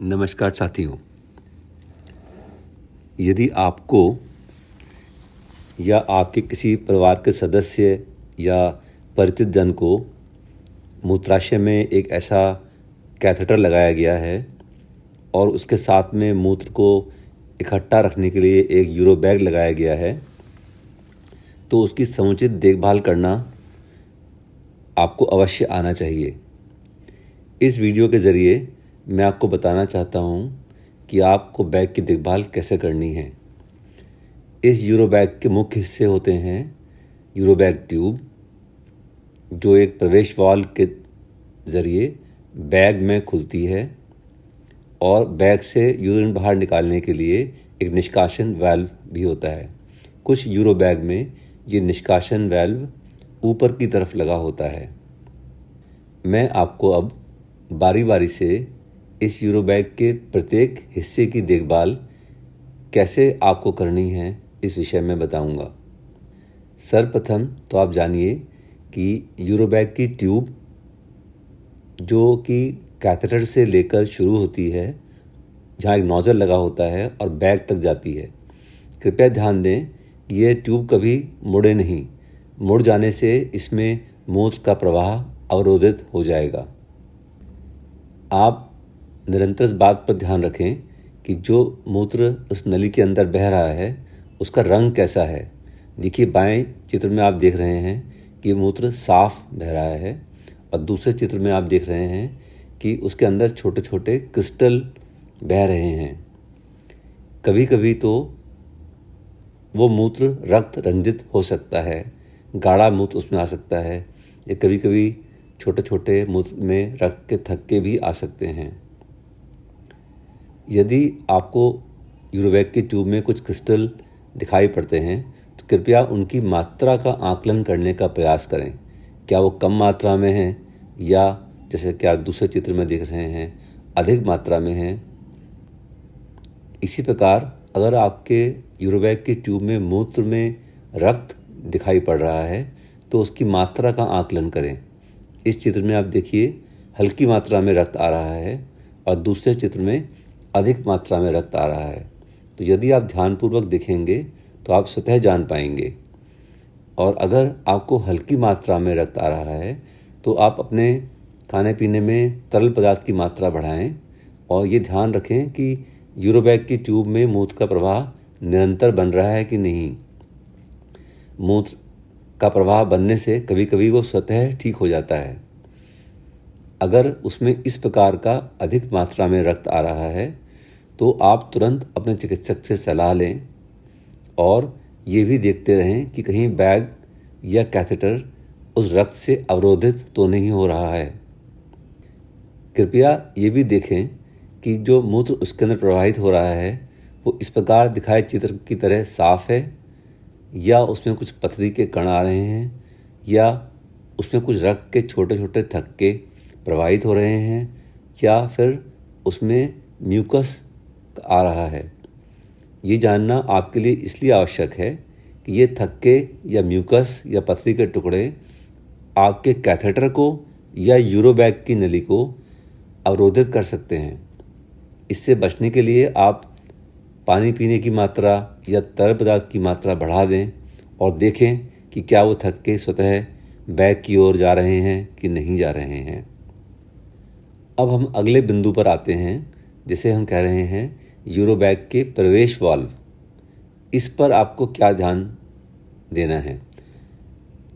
नमस्कार साथियों। यदि आपको या आपके किसी परिवार के सदस्य या परिचित जन को मूत्राशय में एक ऐसा कैथेटर लगाया गया है और उसके साथ में मूत्र को इकट्ठा रखने के लिए एक यूरो बैग लगाया गया है, तो उसकी समुचित देखभाल करना आपको अवश्य आना चाहिए। इस वीडियो के ज़रिए मैं आपको बताना चाहता हूँ कि आपको बैग की देखभाल कैसे करनी है। इस यूरो बैग के मुख्य हिस्से होते हैं यूरो बैग ट्यूब, जो एक प्रवेश वाल्व के ज़रिए बैग में खुलती है, और बैग से यूरिन बाहर निकालने के लिए एक निष्कासन वाल्व भी होता है। कुछ यूरो बैग में ये निष्कासन वाल्व ऊपर की तरफ लगा होता है। मैं आपको अब बारी बारी से इस यूरो बैग के प्रत्येक हिस्से की देखभाल कैसे आपको करनी है इस विषय में बताऊंगा। सर्वप्रथम तो आप जानिए कि यूरो बैग की ट्यूब, जो कि कैथेटर से लेकर शुरू होती है, जहाँ एक नोज़ल लगा होता है और बैग तक जाती है। कृपया ध्यान दें कि यह ट्यूब कभी मुड़े नहीं। मुड़ जाने से इसमें मूत्र का प्रवाह अवरोधित हो जाएगा। आप निरंतर इस बात पर ध्यान रखें कि जो मूत्र उस नली के अंदर बह रहा है उसका रंग कैसा है। देखिए, बाएं चित्र में आप देख रहे हैं कि मूत्र साफ बह रहा है, और दूसरे चित्र में आप देख रहे हैं कि उसके अंदर छोटे छोटे क्रिस्टल बह रहे हैं। कभी कभी तो वो मूत्र रक्त रंजित हो सकता है, गाढ़ा मूत्र उसमें आ सकता है, या कभी कभी छोटे छोटे मूत्र में रक्त के थक्के भी आ सकते हैं। यदि आपको यूरो बैग की ट्यूब में कुछ क्रिस्टल दिखाई पड़ते हैं तो कृपया उनकी मात्रा का आकलन करने का प्रयास करें। क्या वो कम मात्रा में हैं, या जैसे कि आप दूसरे चित्र में देख रहे हैं अधिक मात्रा में हैं। इसी प्रकार अगर आपके यूरो बैग की ट्यूब में मूत्र में रक्त दिखाई पड़ रहा है तो उसकी मात्रा का आकलन करें। इस चित्र में आप देखिए हल्की मात्रा में रक्त आ रहा है और दूसरे चित्र में अधिक मात्रा में रक्त आ रहा है। तो यदि आप ध्यानपूर्वक देखेंगे तो आप स्वतः जान पाएंगे। और अगर आपको हल्की मात्रा में रक्त आ रहा है तो आप अपने खाने पीने में तरल पदार्थ की मात्रा बढ़ाएं, और ये ध्यान रखें कि यूरो बैग की ट्यूब में मूत्र का प्रवाह निरंतर बन रहा है कि नहीं। मूत्र का प्रवाह बनने से कभी कभी वो स्वतः ठीक हो जाता है। अगर उसमें इस प्रकार का अधिक मात्रा में रक्त आ रहा है तो आप तुरंत अपने चिकित्सक से सलाह लें, और ये भी देखते रहें कि कहीं बैग या कैथेटर उस रक्त से अवरोधित तो नहीं हो रहा है। कृपया ये भी देखें कि जो मूत्र उसके अंदर प्रवाहित हो रहा है वो इस प्रकार दिखाए चित्र की तरह साफ है, या उसमें कुछ पथरी के कण आ रहे हैं, या उसमें कुछ रक्त के छोटे छोटे थक्के प्रवाहित हो रहे हैं, या फिर उसमें म्यूकस आ रहा है। ये जानना आपके लिए इसलिए आवश्यक है कि ये थक्के या म्यूकस या पथरी के टुकड़े आपके कैथेटर को या यूरो बैग की नली को अवरोधित कर सकते हैं। इससे बचने के लिए आप पानी पीने की मात्रा या तरल पदार्थ की मात्रा बढ़ा दें, और देखें कि क्या वो थक्के स्वतः बैग की ओर जा रहे हैं कि नहीं जा रहे हैं। अब हम अगले बिंदु पर आते हैं, जिसे हम कह रहे हैं यूरो बैग के प्रवेश वाल्व। इस पर आपको क्या ध्यान देना है।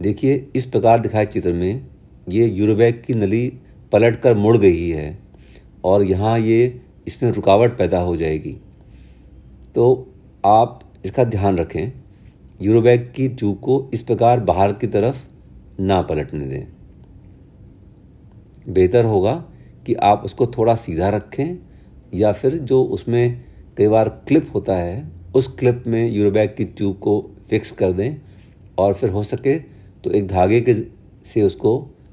देखिए, इस प्रकार दिखाए चित्र में ये यूरो बैग की नली पलट कर मुड़ गई है, और यहाँ ये इसमें रुकावट पैदा हो जाएगी। तो आप इसका ध्यान रखें, यूरो बैग की ट्यूब को इस प्रकार बाहर की तरफ ना पलटने दें। बेहतर होगा कि आप उसको थोड़ा सीधा रखें, या फिर जो उसमें कई बार क्लिप होता है उस क्लिप में यूरो बैग की ट्यूब को फिक्स कर दें, और फिर हो सके तो एक धागे के से उसको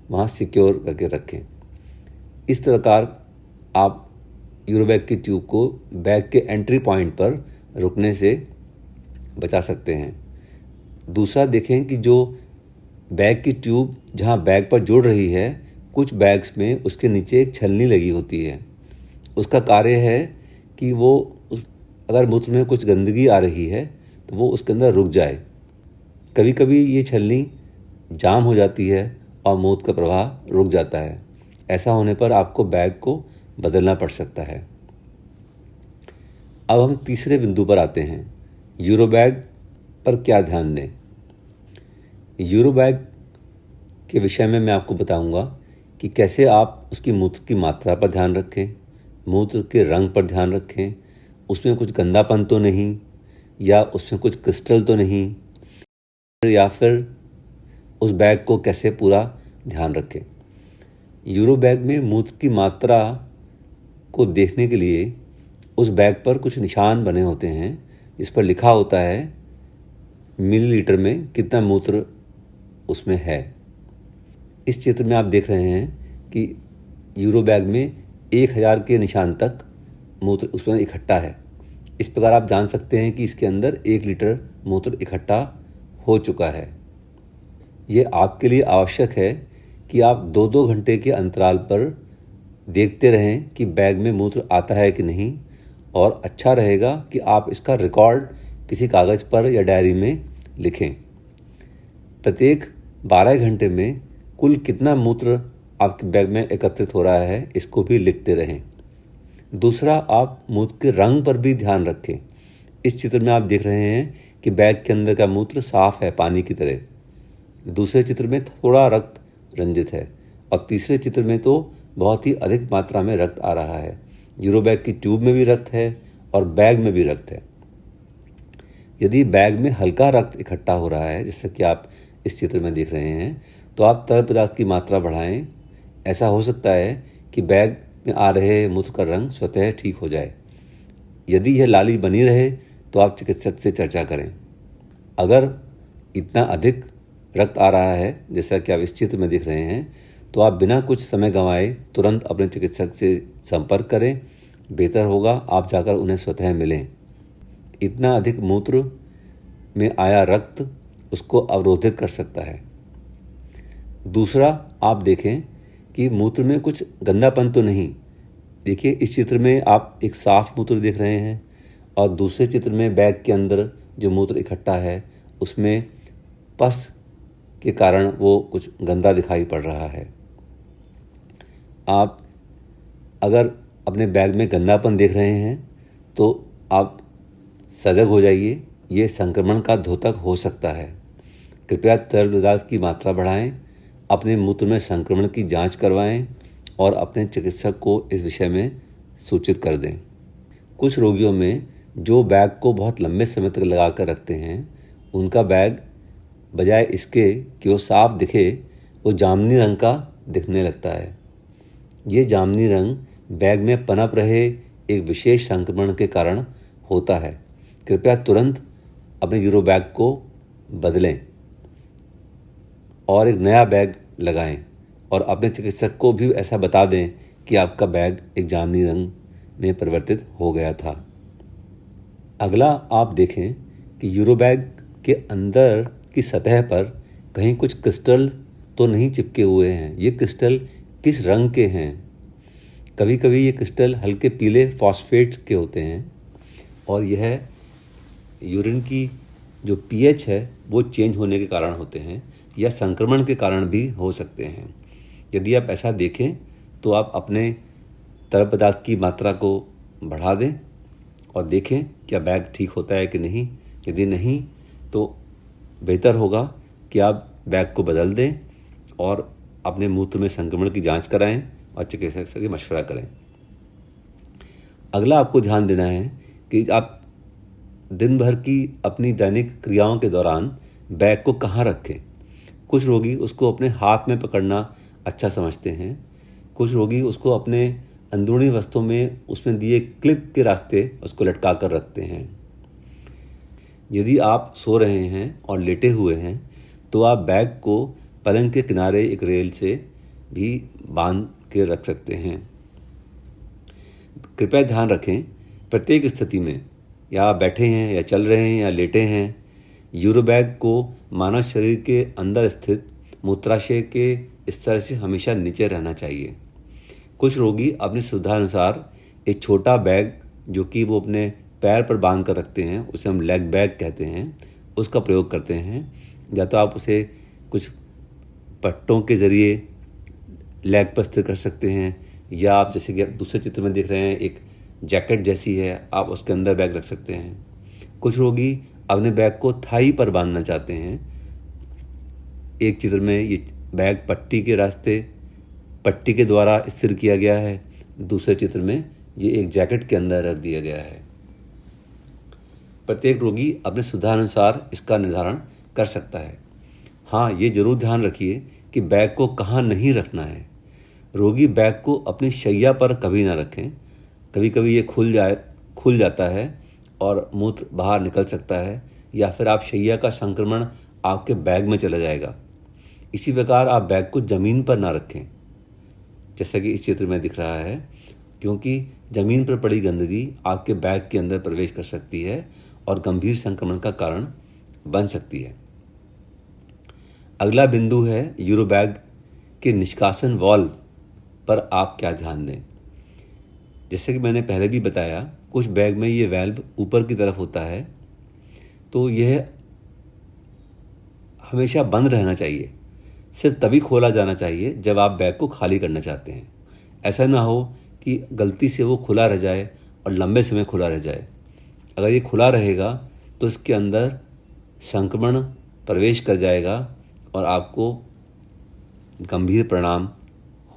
वहाँ सिक्योर करके रखें। इस प्रकार आप यूरो बैग की ट्यूब को बैग के एंट्री पॉइंट पर रुकने से बचा सकते हैं। दूसरा, देखें कि जो बैग की ट्यूब जहाँ बैग पर जुड़ रही है, कुछ बैग्स में उसके नीचे एक छलनी लगी होती है। उसका कार्य है कि वो अगर मूत्र में कुछ गंदगी आ रही है तो वो उसके अंदर रुक जाए। कभी कभी ये छलनी जाम हो जाती है और मूत्र का प्रवाह रुक जाता है। ऐसा होने पर आपको बैग को बदलना पड़ सकता है। अब हम तीसरे बिंदु पर आते हैं, यूरो बैग पर क्या ध्यान दें। यूरो बैग के विषय में मैं आपको बताऊंगा कि कैसे आप उसकी मूत्र की मात्रा पर ध्यान रखें, मूत्र के रंग पर ध्यान रखें, उसमें कुछ गंदापन तो नहीं, या उसमें कुछ क्रिस्टल तो नहीं, या फिर उस बैग को कैसे पूरा ध्यान रखें। यूरो बैग में मूत्र की मात्रा को देखने के लिए उस बैग पर कुछ निशान बने होते हैं जिस पर लिखा होता है मिलीलीटर में कितना मूत्र उसमें है। इस चित्र में आप देख रहे हैं कि यूरो बैग में 1000 के निशान तक मूत्र उसमें इकट्ठा है। इस प्रकार आप जान सकते हैं कि इसके अंदर 1 लीटर मूत्र इकट्ठा हो चुका है। ये आपके लिए आवश्यक है कि आप 2-2 घंटे के अंतराल पर देखते रहें कि बैग में मूत्र आता है कि नहीं, और अच्छा रहेगा कि आप इसका रिकॉर्ड किसी कागज़ पर या डायरी में लिखें। प्रत्येक 12 घंटे में कुल कितना मूत्र आपके बैग में एकत्रित हो रहा है इसको भी लिखते रहें। दूसरा, आप मूत्र के रंग पर भी ध्यान रखें। इस चित्र में आप देख रहे हैं कि बैग के अंदर का मूत्र साफ है, पानी की तरह। दूसरे चित्र में थोड़ा रक्त रंजित है, और तीसरे चित्र में तो बहुत ही अधिक मात्रा में रक्त आ रहा है। यूरो बैग की ट्यूब में भी रक्त है और बैग में भी रक्त है। यदि बैग में हल्का रक्त इकट्ठा हो रहा है, जैसे कि आप इस चित्र में देख रहे हैं, तो आप तरल पदार्थ की मात्रा बढ़ाएं। ऐसा हो सकता है कि बैग में आ रहे मूत्र का रंग स्वतः ठीक हो जाए। यदि यह लाली बनी रहे तो आप चिकित्सक से चर्चा करें। अगर इतना अधिक रक्त आ रहा है जैसा कि आप इस चित्र में देख रहे हैं, तो आप बिना कुछ समय गंवाए तुरंत अपने चिकित्सक से संपर्क करें। बेहतर होगा आप जाकर उन्हें स्वतः मिलें। इतना अधिक मूत्र में आया रक्त उसको अवरोधित कर सकता है। दूसरा, आप देखें कि मूत्र में कुछ गंदापन तो नहीं। देखिए, इस चित्र में आप एक साफ मूत्र देख रहे हैं, और दूसरे चित्र में बैग के अंदर जो मूत्र इकट्ठा है उसमें पस के कारण वो कुछ गंदा दिखाई पड़ रहा है। आप अगर अपने बैग में गंदापन देख रहे हैं तो आप सजग हो जाइए, ये संक्रमण का द्योतक हो सकता है। कृपया तरल पदार्थ की मात्रा बढ़ाएं, अपने मूत्र में संक्रमण की जांच करवाएं और अपने चिकित्सक को इस विषय में सूचित कर दें। कुछ रोगियों में जो बैग को बहुत लंबे समय तक लगा कर रखते हैं, उनका बैग बजाय इसके कि वो साफ दिखे, वो जामुनी रंग का दिखने लगता है। ये जामुनी रंग बैग में पनप रहे एक विशेष संक्रमण के कारण होता है। कृपया तुरंत अपने यूरो बैग को बदलें और एक नया बैग लगाएं, और अपने चिकित्सक को भी ऐसा बता दें कि आपका बैग एक जामुनी रंग में परिवर्तित हो गया था। अगला, आप देखें कि यूरो बैग के अंदर की सतह पर कहीं कुछ क्रिस्टल तो नहीं चिपके हुए हैं। ये क्रिस्टल किस रंग के हैं? कभी कभी ये क्रिस्टल हल्के पीले फॉस्फेट्स के होते हैं, और यह यूरिन की जो पीएच है वो चेंज होने के कारण होते हैं, या संक्रमण के कारण भी हो सकते हैं। यदि आप ऐसा देखें तो आप अपने तरल पदार्थ की मात्रा को बढ़ा दें और देखें क्या बैग ठीक होता है कि नहीं। यदि नहीं तो बेहतर होगा कि आप बैग को बदल दें और अपने मूत्र में संक्रमण की जांच कराएं और चिकित्सक से मशवरा करें। अगला आपको ध्यान देना है कि आप दिन भर की अपनी दैनिक क्रियाओं के दौरान बैग को कहाँ रखें। कुछ रोगी उसको अपने हाथ में पकड़ना अच्छा समझते हैं, कुछ रोगी उसको अपने अंदरूनी वस्तुओं में उसमें दिए क्लिप के रास्ते उसको लटका कर रखते हैं। यदि आप सो रहे हैं और लेटे हुए हैं तो आप बैग को पलंग के किनारे एक रेल से भी बांध के रख सकते हैं। कृपया ध्यान रखें, प्रत्येक स्थिति में, या आप बैठे हैं या चल रहे हैं या लेटे हैं, यूरो बैग को मानव शरीर के अंदर स्थित मूत्राशय के स्तर से हमेशा नीचे रहना चाहिए। कुछ रोगी अपनी सुविधा अनुसार एक छोटा बैग जो कि वो अपने पैर पर बांध कर रखते हैं, उसे हम लेग बैग कहते हैं, उसका प्रयोग करते हैं। या तो आप उसे कुछ पट्टों के ज़रिए लेग पर स्थिर कर सकते हैं, या आप जैसे कि आप दूसरे चित्र में देख रहे हैं एक जैकेट जैसी है, आप उसके अंदर बैग रख सकते हैं। कुछ रोगी अपने बैग को थाई पर बांधना चाहते हैं। एक चित्र में ये बैग पट्टी के द्वारा स्थिर किया गया है, दूसरे चित्र में ये एक जैकेट के अंदर रख दिया गया है। प्रत्येक रोगी अपने सुविधानुसार इसका निर्धारण कर सकता है। हाँ, ये जरूर ध्यान रखिए कि बैग को कहाँ नहीं रखना है। रोगी बैग को अपनी शैया पर कभी ना रखें। कभी कभी ये खुल जाता है और मूत्र बाहर निकल सकता है, या फिर आप शैया का संक्रमण आपके बैग में चला जाएगा। इसी प्रकार आप बैग को ज़मीन पर ना रखें, जैसा कि इस चित्र में दिख रहा है, क्योंकि ज़मीन पर पड़ी गंदगी आपके बैग के अंदर प्रवेश कर सकती है और गंभीर संक्रमण का कारण बन सकती है। अगला बिंदु है यूरोबैग के निष्कासन वाल्व पर आप क्या ध्यान दें। जैसे कि मैंने पहले भी बताया, कुछ बैग में ये वाल्व ऊपर की तरफ होता है, तो यह हमेशा बंद रहना चाहिए। सिर्फ तभी खोला जाना चाहिए जब आप बैग को खाली करना चाहते हैं। ऐसा ना हो कि गलती से वो खुला रह जाए और लंबे समय खुला रह जाए। अगर ये खुला रहेगा तो इसके अंदर संक्रमण प्रवेश कर जाएगा और आपको गंभीर परिणाम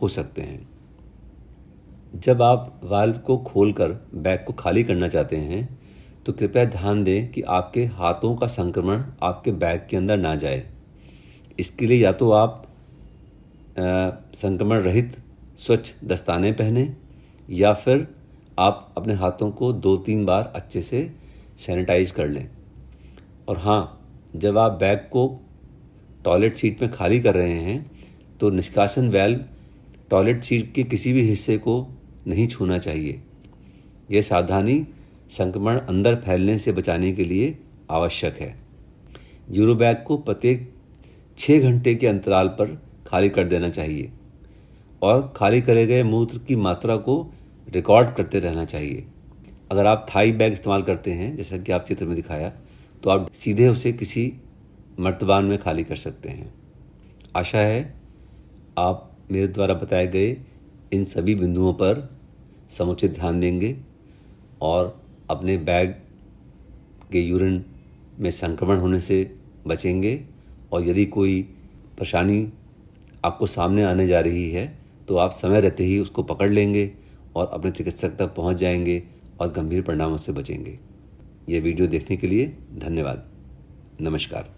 हो सकते हैं। जब आप वाल्व को खोलकर बैग को खाली करना चाहते हैं तो कृपया ध्यान दें कि आपके हाथों का संक्रमण आपके बैग के अंदर ना जाए। इसके लिए या तो आप संक्रमण रहित स्वच्छ दस्ताने पहने, या फिर आप अपने हाथों को 2-3 बार अच्छे से सैनिटाइज कर लें। और हाँ, जब आप बैग को टॉयलेट सीट में खाली कर रहे हैं तो निष्कासन वाल्व टॉयलेट सीट के किसी भी हिस्से को नहीं छूना चाहिए। यह सावधानी संक्रमण अंदर फैलने से बचाने के लिए आवश्यक है। यूरोबैग को प्रत्येक 6 घंटे के अंतराल पर खाली कर देना चाहिए और खाली करे गए मूत्र की मात्रा को रिकॉर्ड करते रहना चाहिए। अगर आप थाई बैग इस्तेमाल करते हैं, जैसा कि आप चित्र में दिखाया, तो आप सीधे उसे किसी मर्तबान में खाली कर सकते हैं। आशा है आप मेरे द्वारा बताए गए इन सभी बिंदुओं पर समुचित ध्यान देंगे और अपने बैग के यूरिन में संक्रमण होने से बचेंगे। और यदि कोई परेशानी आपको सामने आने जा रही है तो आप समय रहते ही उसको पकड़ लेंगे और अपने चिकित्सक तक पहुंच जाएंगे और गंभीर परिणामों से बचेंगे। ये वीडियो देखने के लिए धन्यवाद। नमस्कार।